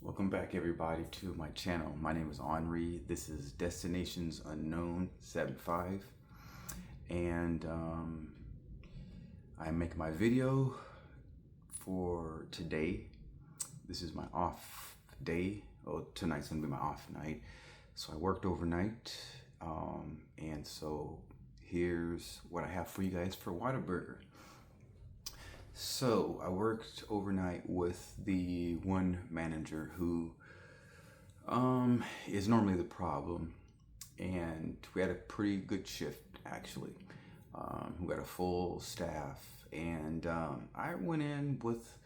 Welcome back everybody to my channel. My name is Henri. This is Destinations Unknown 75 and I'm making my video for today. This is my off day. Oh, tonight's gonna be my off night. So I worked overnight and so here's what I have for you guys for Whataburger. So I worked overnight with the one manager who is normally the problem, and we had a pretty good shift actually. We got a full staff, and I went in with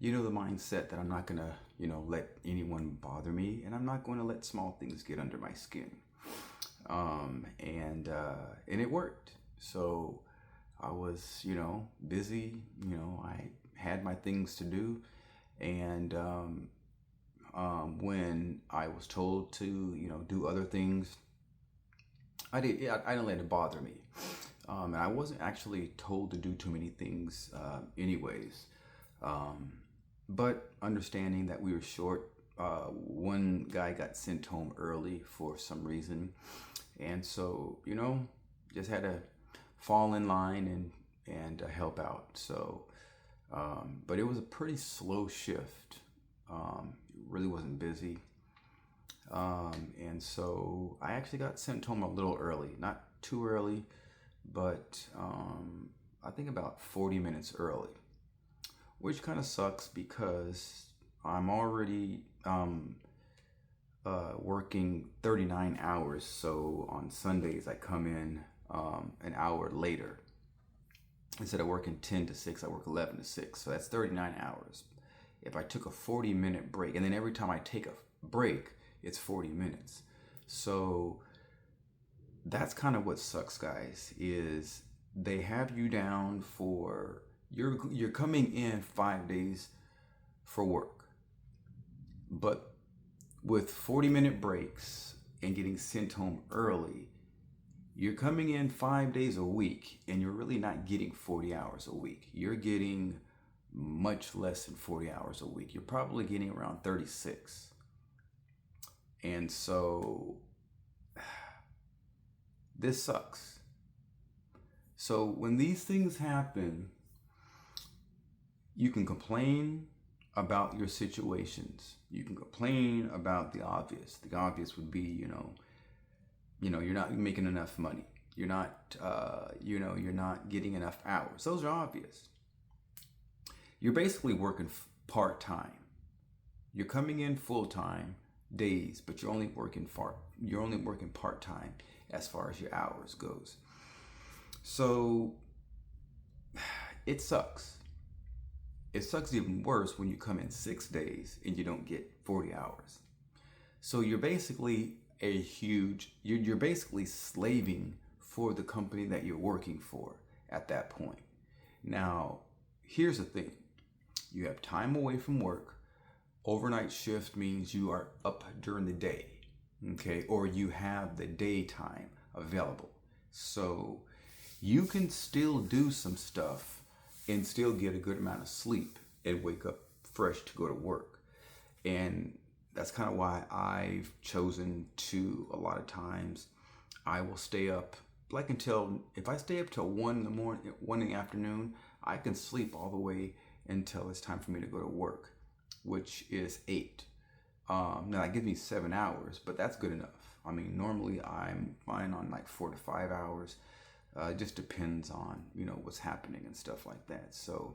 the mindset that I'm not gonna let anyone bother me, and I'm not going to let small things get under my skin. And it worked. So I was, busy, I had my things to do. And when I was told to, do other things, I didn't let it bother me. And I wasn't actually told to do too many things anyways. But understanding that we were short, one guy got sent home early for some reason. And so, just had to fall in line and help out. So, but it was a pretty slow shift. It really wasn't busy. And so I actually got sent home a little early, not too early, but I think about 40 minutes early, which kind of sucks because I'm already working 39 hours. So on Sundays I come in an hour later. Instead of working 10 to 6, I work 11 to 6. So that's 39 hours. If I took a 40-minute break, and then every time I take a break, it's 40 minutes. So that's kind of what sucks, guys, is they have you down for, you're coming in 5 days for work. But with 40-minute breaks and getting sent home early, you're coming in 5 days a week and you're really not getting 40 hours a week. You're getting much less than 40 hours a week. You're probably getting around 36. And so this sucks. So when these things happen, you can complain about your situations. You can complain about the obvious. The obvious would be, you're not making enough money. You're not, you're not getting enough hours. Those are obvious. You're basically working part-time. You're coming in full-time days, but you're only working part-time as far as your hours goes. So it sucks. It sucks even worse when you come in 6 days and you don't get 40 hours. So you're basically you're basically slaving for the company that you're working for at that point. Now, here's the thing. You have time away from work. Overnight shift means you are up during the day, okay? Or you have the daytime available. So you can still do some stuff and still get a good amount of sleep and wake up fresh to go to work. And that's kind of why I've chosen to, a lot of times, I will stay up like until, if I stay up till 1 in the morning, 1 in the afternoon, I can sleep all the way until it's time for me to go to work, which is 8. Now that gives me 7 hours, but that's good enough. I mean, normally I'm fine on like 4 to 5 hours. It just depends on, what's happening and stuff like that. So,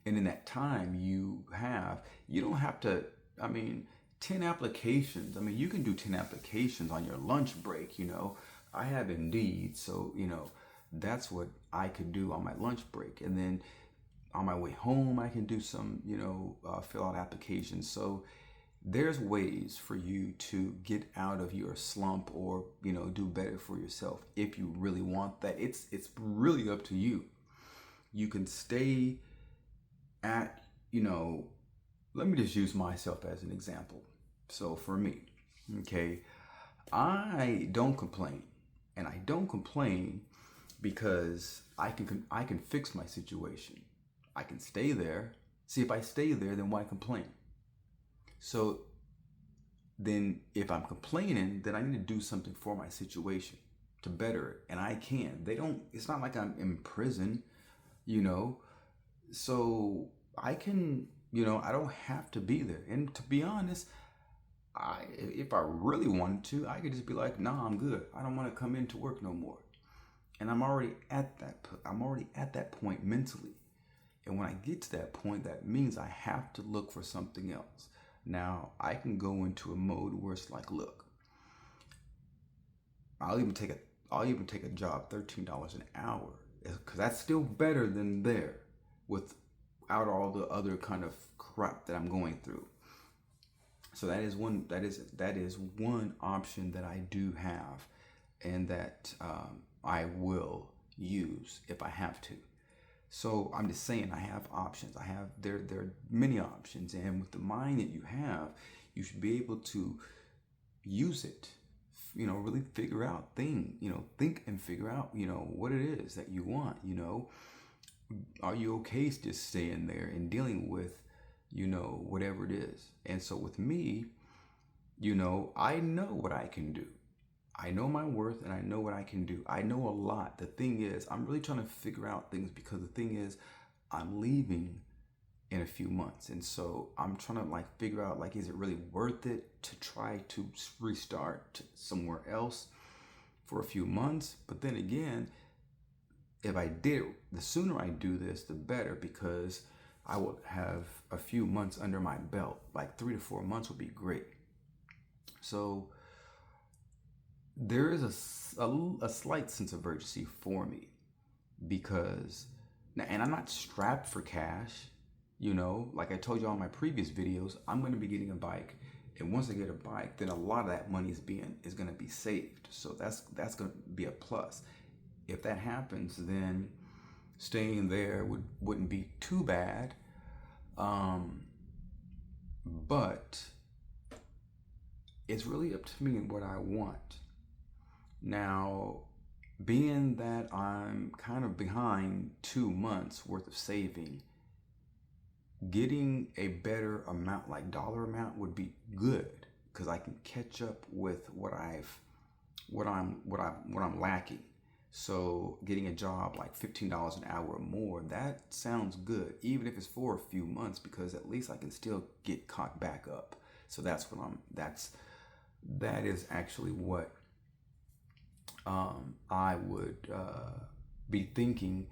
and in that time you don't have to, 10 applications. You can do 10 applications on your lunch break, I have Indeed, so, that's what I could do on my lunch break. And then on my way home, I can do some, fill out applications. So there's ways for you to get out of your slump or, do better for yourself if you really want that. It's really up to you. You can stay at, let me just use myself as an example. So for me, okay, I don't complain. And I don't complain because I can fix my situation. I can stay there. See, if I stay there, then why complain? So then if I'm complaining, then I need to do something for my situation to better it. And I can. It's not like I'm in prison, you know. So I can, I don't have to be there. And to be honest, if I really wanted to, I could just be like, nah, I'm good. I don't want to come into work no more. And I'm already at that point mentally. And when I get to that point, that means I have to look for something else. Now, I can go into a mode where it's like, look, I'll even take a job $13 an hour, because that's still better than there without all the other kind of crap that I'm going through. So that is one option that I do have, and that I will use if I have to. So I'm just saying, I have options. There are many options, and with the mind that you have, you should be able to use it. Really figure out think and figure out what it is that you want. Are you okay just staying there and dealing with whatever it is? And so with me, I know what I can do. I know my worth, and I know what I can do. I know a lot. The thing is, I'm really trying to figure out things, because the thing is, I'm leaving in a few months. And so I'm trying to figure out, is it really worth it to try to restart somewhere else for a few months? But then again, if I did, the sooner I do this, the better, because I will have a few months under my belt. 3 to 4 months would be great. So there is a slight sense of urgency for me, because, and I'm not strapped for cash, like I told you on my previous videos, I'm going to be getting a bike. And once I get a bike, then a lot of that money is going to be saved. So that's going to be a plus. If that happens, then staying there wouldn't be too bad. But it's really up to me and what I want. Now, being that I'm kind of behind 2 months worth of saving, getting a better amount, dollar amount, would be good, because I can catch up with what I'm lacking. So getting a job $15 an hour or more, that sounds good, even if it's for a few months, because at least I can still get caught back up. So that is actually what I would be thinking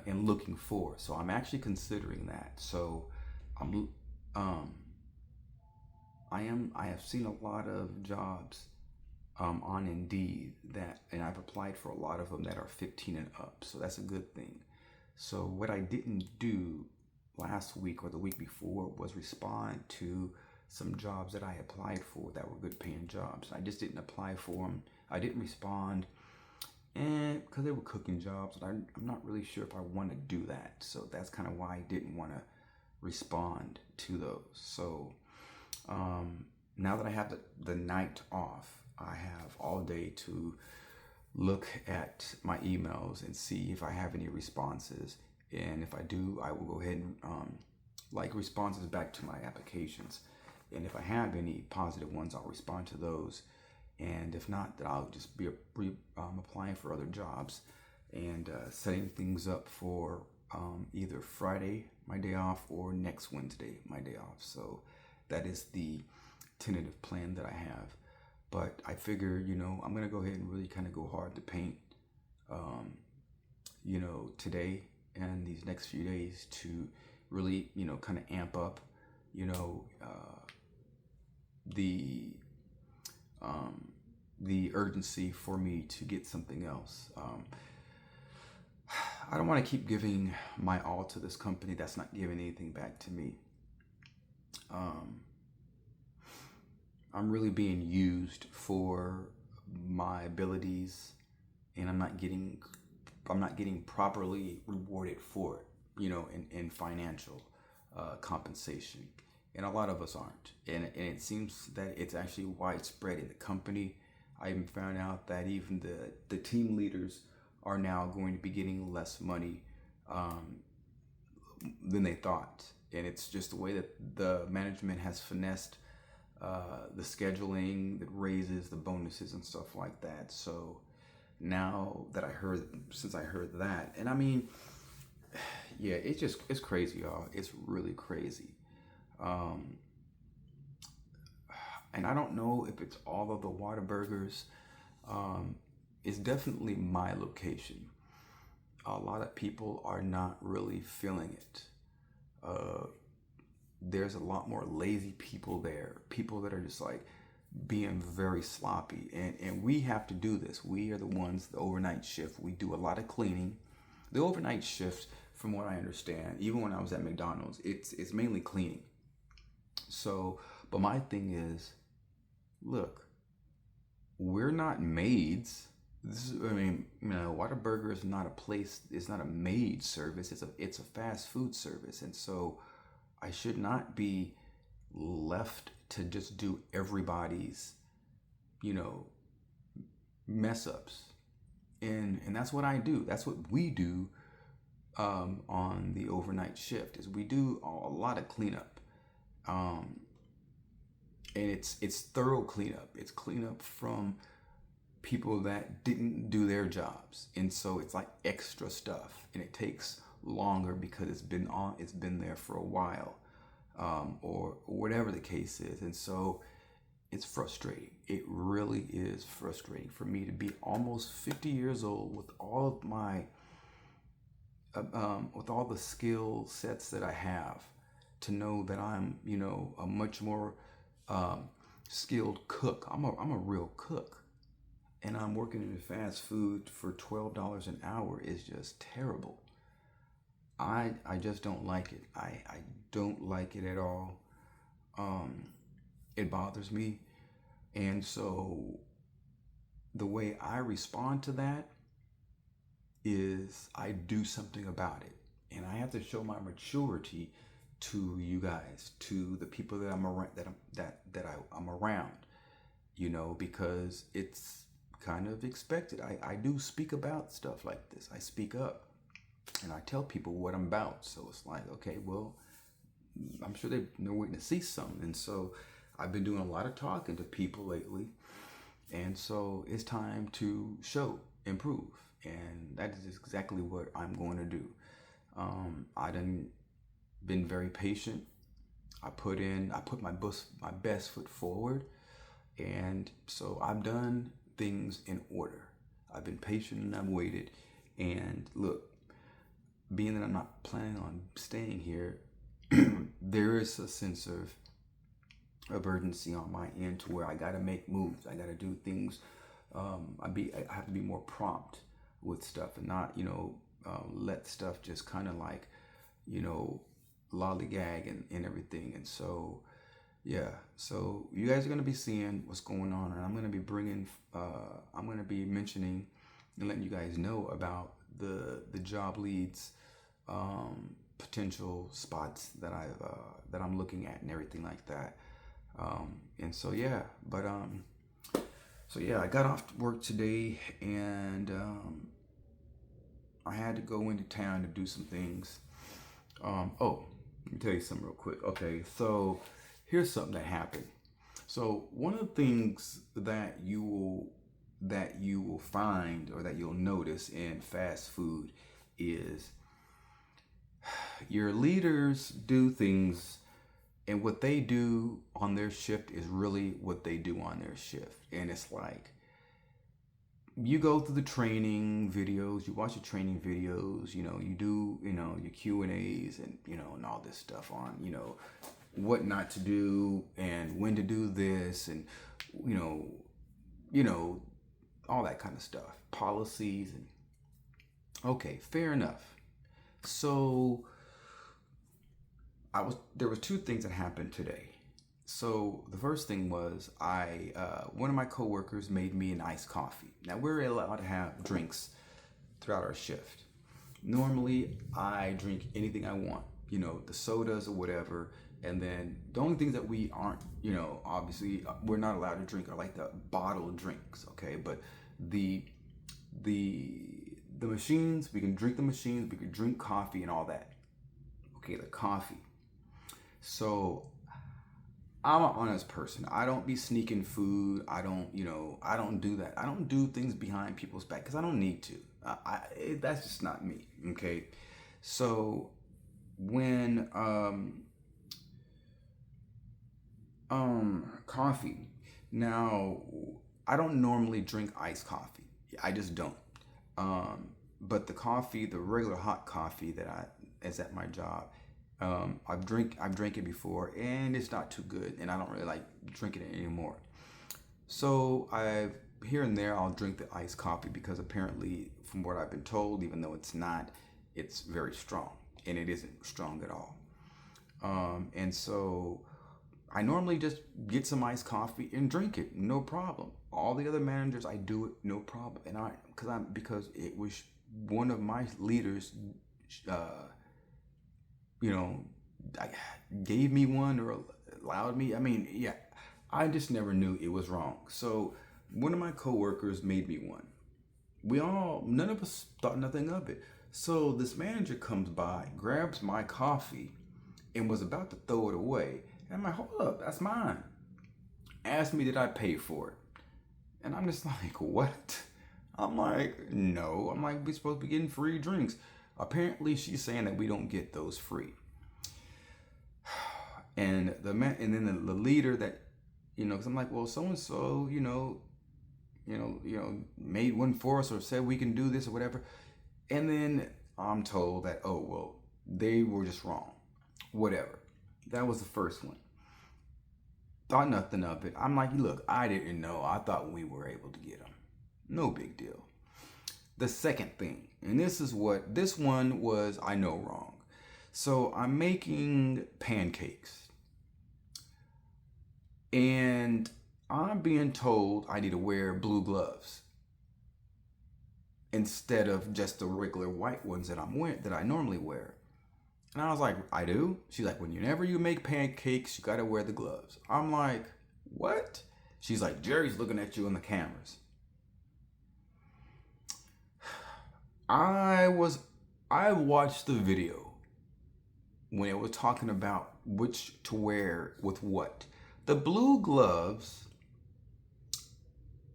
and looking for. So I'm actually considering that. So I have seen a lot of jobs on Indeed and I've applied for a lot of them that are 15 and up. So that's a good thing. So what I didn't do last week or the week before was respond to some jobs that I applied for that were good paying jobs. I just didn't apply for them. I didn't respond, and because they were cooking jobs, and I'm not really sure if I want to do that. So that's kind of why I didn't want to respond to those. So now that I have the night off, I have all day to look at my emails and see if I have any responses. And if I do, I will go ahead and responses back to my applications. And if I have any positive ones, I'll respond to those. And if not, then I'll just be applying for other jobs and setting things up for either Friday, my day off, or next Wednesday, my day off. So that is the tentative plan that I have. But I figure, I'm going to go ahead and really kind of go hard to paint, today and these next few days, to really, kind of amp up, the urgency for me to get something else. I don't want to keep giving my all to this company that's not giving anything back to me. I'm really being used for my abilities, and I'm not getting properly rewarded for it, in financial compensation. And a lot of us aren't. And it seems that it's actually widespread in the company. I even found out that even the team leaders are now going to be getting less money than they thought. And it's just the way that the management has finessed the scheduling, the raises, the bonuses, and stuff like that. So now that since I heard that, and I mean, yeah, it's crazy, y'all. It's really crazy. Um, and I don't know if it's all of the Whataburgers. Um, it's definitely my location. A lot of people are not really feeling it. Uh, there's a lot more lazy people there, people that are just like being very sloppy. And we have to do this. We are the ones, the overnight shift. We do a lot of cleaning. The overnight shift, from what I understand, even when I was at McDonald's, it's mainly cleaning. So, but my thing is, look, we're not maids. I mean, Whataburger is not a place. It's not a maid service. It's a fast food service, and so I should not be left to just do everybody's, you know, mess ups. And that's what I do. That's what we do on the overnight shift. Is we do a lot of cleanup. Um, and it's thorough cleanup. It's cleanup from people that didn't do their jobs, and so it's like extra stuff, and it takes longer because it's been there for a while, or whatever the case is, and so it's frustrating. It really is frustrating for me to be almost 50 years old with all of my with all the skill sets that I have, to know that I'm, a much more um, skilled cook. I'm a real cook, and I'm working in fast food for $12 an hour is just terrible. I just don't like it. I don't like it at all. Um, it bothers me, and so the way I respond to that is I do something about it, and I have to show my maturity to you guys, to the people that I'm around, I'm around, because it's kind of expected. I do speak about stuff like this. I speak up and I tell people what I'm about. So it's like, okay, well, I'm sure they're waiting to see something. And so I've been doing a lot of talking to people lately. And so it's time to improve. And that is exactly what I'm going to do. I done been very patient. I put my best foot forward. And so I've done things in order. I've been patient and I've waited. And look, being that I'm not planning on staying here, there is a sense of urgency on my end to where I got to make moves. I got to do things. I have to be more prompt with stuff and not, let stuff just kind of like, lollygag and everything. And so, yeah, so you guys are going to be seeing what's going on, and I'm going to be mentioning and letting you guys know about the job leads, potential spots that I'm looking at and everything like that. And so yeah, I got off work today, and I had to go into town to do some things. Let me tell you something real quick. Okay, so here's something that happened. So one of the things that you will find, or that you'll notice in fast food, is your leaders do things, and what they do on their shift is really what they do on their shift. And it's like, you go through the training videos, you watch the training videos, you do, your Q&As and all this stuff on, what not to do and when to do this, and, all that kind of stuff, policies. And okay, fair enough. So there was two things that happened today. So the first thing was, one of my coworkers made me an iced coffee. Now, we're allowed to have drinks throughout our shift. Normally, I drink anything I want, the sodas or whatever. And then the only things that we aren't, obviously we're not allowed to drink are like the bottled drinks, okay? But the machines, we can drink the machines, we can drink coffee and all that. Okay, the coffee. So I'm an honest person. I don't be sneaking food. I don't do that. I don't do things behind people's back because I don't need to. That's just not me. Okay. So when coffee. Now, I don't normally drink iced coffee. I just don't. But the coffee, the regular hot coffee that I is at my job, I've drank it before and it's not too good, and I don't really like drinking it anymore. So I've here and there I'll drink the iced coffee because apparently, from what I've been told, even though it's not, it's very strong, and it isn't strong at all. And so I normally just get some iced coffee and drink it, no problem. All the other managers, I do it, no problem. And because it was one of my leaders, uh, you know, I, gave me one or allowed me. I mean, yeah, I just never knew it was wrong. So one of my coworkers made me one. None of us thought nothing of it. So this manager comes by, grabs my coffee, and was about to throw it away. And I'm like, hold up, that's mine. Asked me, did I pay for it? And I'm just like, what? I'm like, no. I'm like, we're supposed to be getting free drinks. Apparently, she's saying that we don't get those free. And and then the leader that, because I'm like, well, so and so, made one for us or said we can do this or whatever. And then I'm told that, oh, well, they were just wrong. Whatever. That was the first one. Thought nothing of it. I'm like, look, I didn't know. I thought we were able to get them. No big deal. The second thing, and this one was, I know, wrong. So I'm making pancakes. And I'm being told I need to wear blue gloves instead of just the regular white ones that I normally wear. And I was like, I do? She's like, whenever you make pancakes, you gotta wear the gloves. I'm like, what? She's like, Jerry's looking at you in the cameras. I watched the video when it was talking about which to wear with what. The blue gloves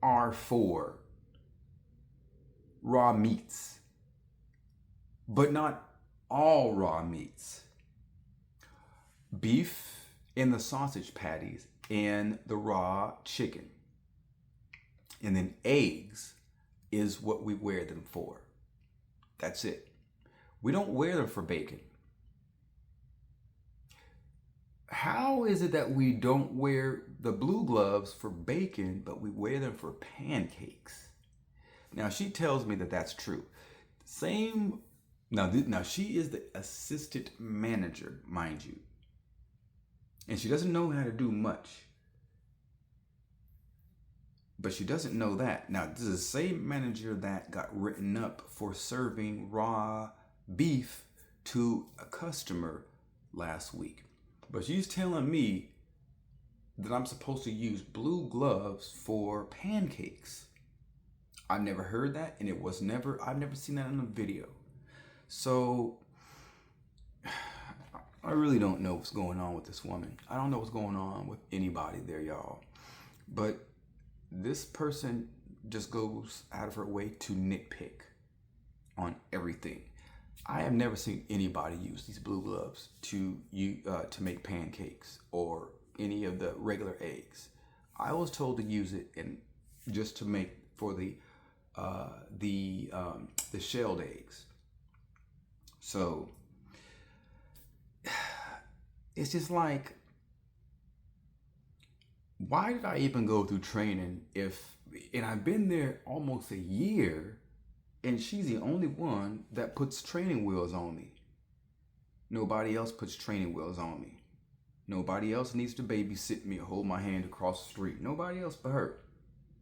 are for raw meats, but not all raw meats. Beef and the sausage patties and the raw chicken. And then eggs is what we wear them for. That's it. We don't wear them for bacon. How is it that we don't wear the blue gloves for bacon, but we wear them for pancakes? Now, she tells me that that's true. Same. Now she is the assistant manager, mind you. And she doesn't know how to do much. But she doesn't know that. Now, this is the same manager that got written up for serving raw beef to a customer last week. But she's telling me that I'm supposed to use blue gloves for pancakes. I've never heard that, and I've never seen that in a video. So I really don't know what's going on with this woman. I don't know what's going on with anybody there, y'all. But this person just goes out of her way to nitpick on everything. I have never seen anybody use these blue gloves to make pancakes or any of the regular eggs. I was told to use it just to make for the shelled eggs. So it's just like, why did I even go through training and I've been there almost a year, and she's the only one that puts training wheels on me. Nobody else puts training wheels on me. Nobody else needs to babysit me or hold my hand across the street. Nobody else but her.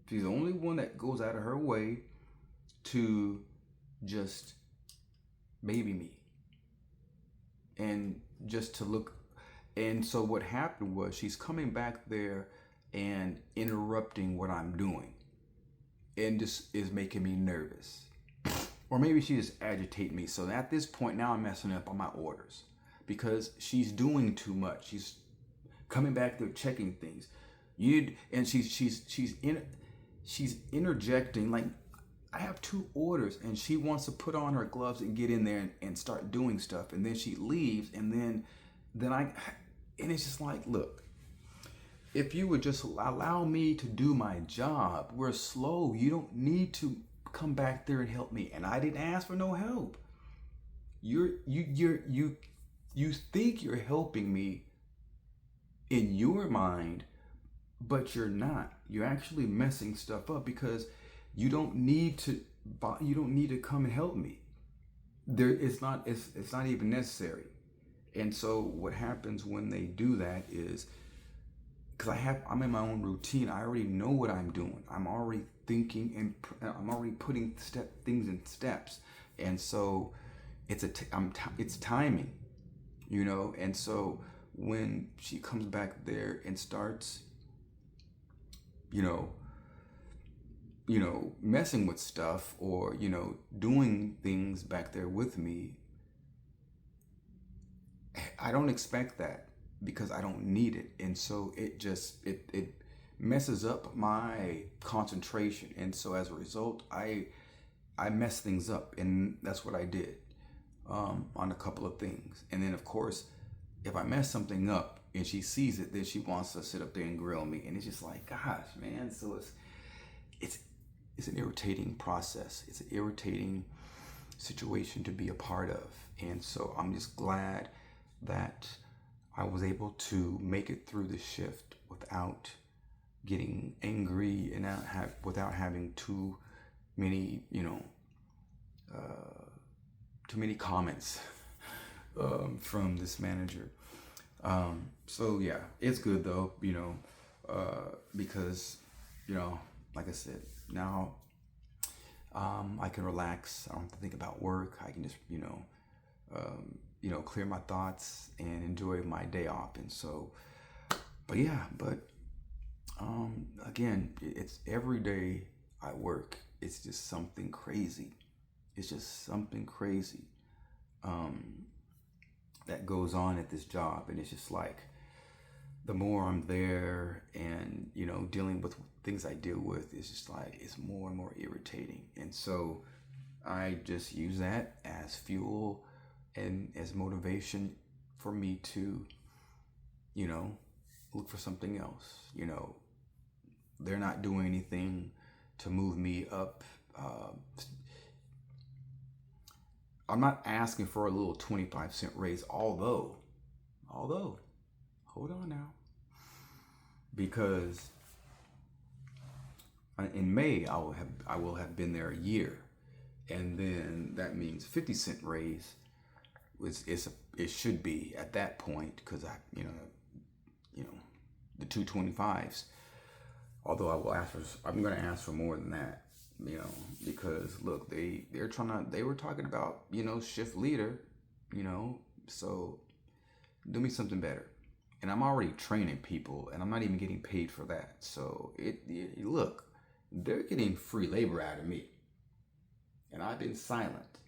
She's the only one that goes out of her way to just baby me. And just to look. And so what happened was she's coming back there and interrupting what I'm doing. And this is making me nervous. Or maybe she just agitated me. So at this point now I'm messing up on my orders. Because she's doing too much. coming back there checking things. And she's interjecting like, I have 2 orders, and she wants to put on her gloves and get in there and start doing stuff, and then she leaves, and and it's just like, look, if you would just allow me to do my job, we're slow. You don't need to come back there and help me, and I didn't ask for no help. You think you're helping me in your mind, but you're not. You're actually messing stuff up because you don't need to come and help me. It's not even necessary. And so what happens when they do that is, because I'm in my own routine, I already know what I'm doing. I'm already thinking, and I'm already putting things in steps. And so it's timing, And so when she comes back there and starts, messing with stuff, or doing things back there with me, I don't expect that, because I don't need it. And so it messes up my concentration. And so as a result, I mess things up, and that's what I did on a couple of things. And then of course, if I mess something up and she sees it, then she wants to sit up there and grill me. And it's just like, gosh, man. So it's an irritating process. It's an irritating situation to be a part of. And so I'm just glad that I was able to make it through the shift without getting angry and without having too many comments from this manager. So yeah, it's good though, because like I said, now I can relax. I don't have to think about work. I can just clear my thoughts and enjoy my day off. And so, again, it's every day I work, it's just something crazy. It's just something crazy that goes on at this job. And it's just like, the more I'm there and, dealing with things I deal with, it's just like, it's more and more irritating. And so I just use that as fuel and as motivation for me to, look for something else. They're not doing anything to move me up. I'm not asking for a little 25-cent raise, although, hold on now, because in May I will have been there a year, and then that means 50-cent raise. It should be at that point, because the 225s. Although I'm going to ask for more than that, because look, they were talking about, shift leader, so do me something better. And I'm already training people, and I'm not even getting paid for that. So look, they're getting free labor out of me, and I've been silent,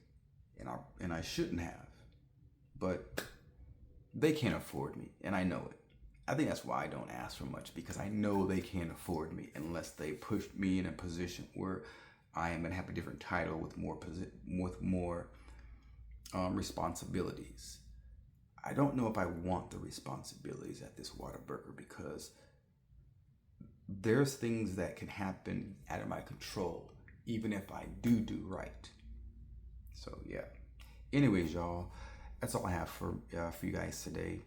and I shouldn't have, but they can't afford me, and I know it. I think that's why I don't ask for much, because I know they can't afford me unless they push me in a position where I am going to have a different title with more responsibilities. I don't know if I want the responsibilities at this Whataburger, because there's things that can happen out of my control, even if I do right. So yeah. Anyways, y'all, that's all I have for you guys today.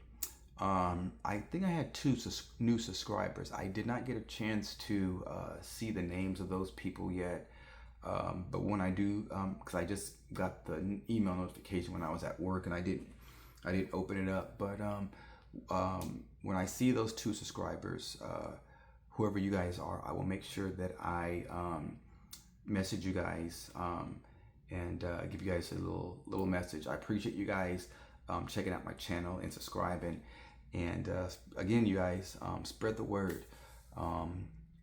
I think I had 2 new subscribers. I did not get a chance to see the names of those people yet. But when I do, because I just got the email notification when I was at work, and I didn't open it up. But when I see those 2 subscribers, whoever you guys are, I will make sure that I message you guys and give you guys a little message. I appreciate you guys checking out my channel and subscribing. And again, you guys, spread the word.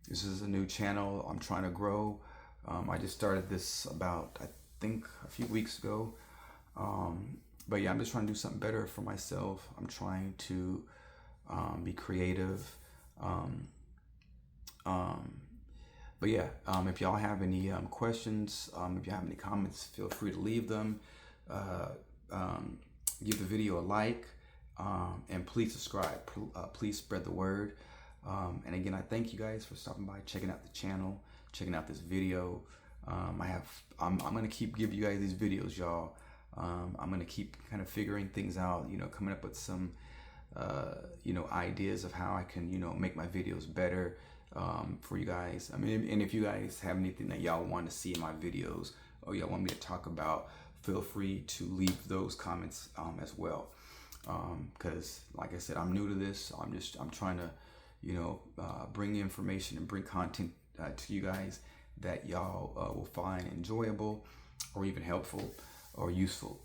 This is a new channel. I'm trying to grow. I just started this about, I think, a few weeks ago. But yeah, I'm just trying to do something better for myself. I'm trying to be creative. But yeah, if y'all have any questions, if you have any comments, feel free to leave them. Give the video a like, and please subscribe. Please spread the word. And again, I thank you guys for stopping by, checking out the channel, checking out this video. I'm gonna keep giving you guys these videos, y'all. I'm gonna keep kind of figuring things out, coming up with some ideas of how I can, make my videos better for you guys. I mean, and if you guys have anything that y'all want to see in my videos or y'all want me to talk about, feel free to leave those comments as well. Because like I said, I'm new to this. I'm trying to, bring information and bring content to you guys that y'all will find enjoyable or even helpful or useful.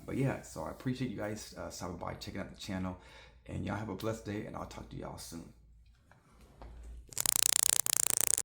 But yeah, so I appreciate you guys stopping by, checking out the channel, and y'all have a blessed day, and I'll talk to y'all soon.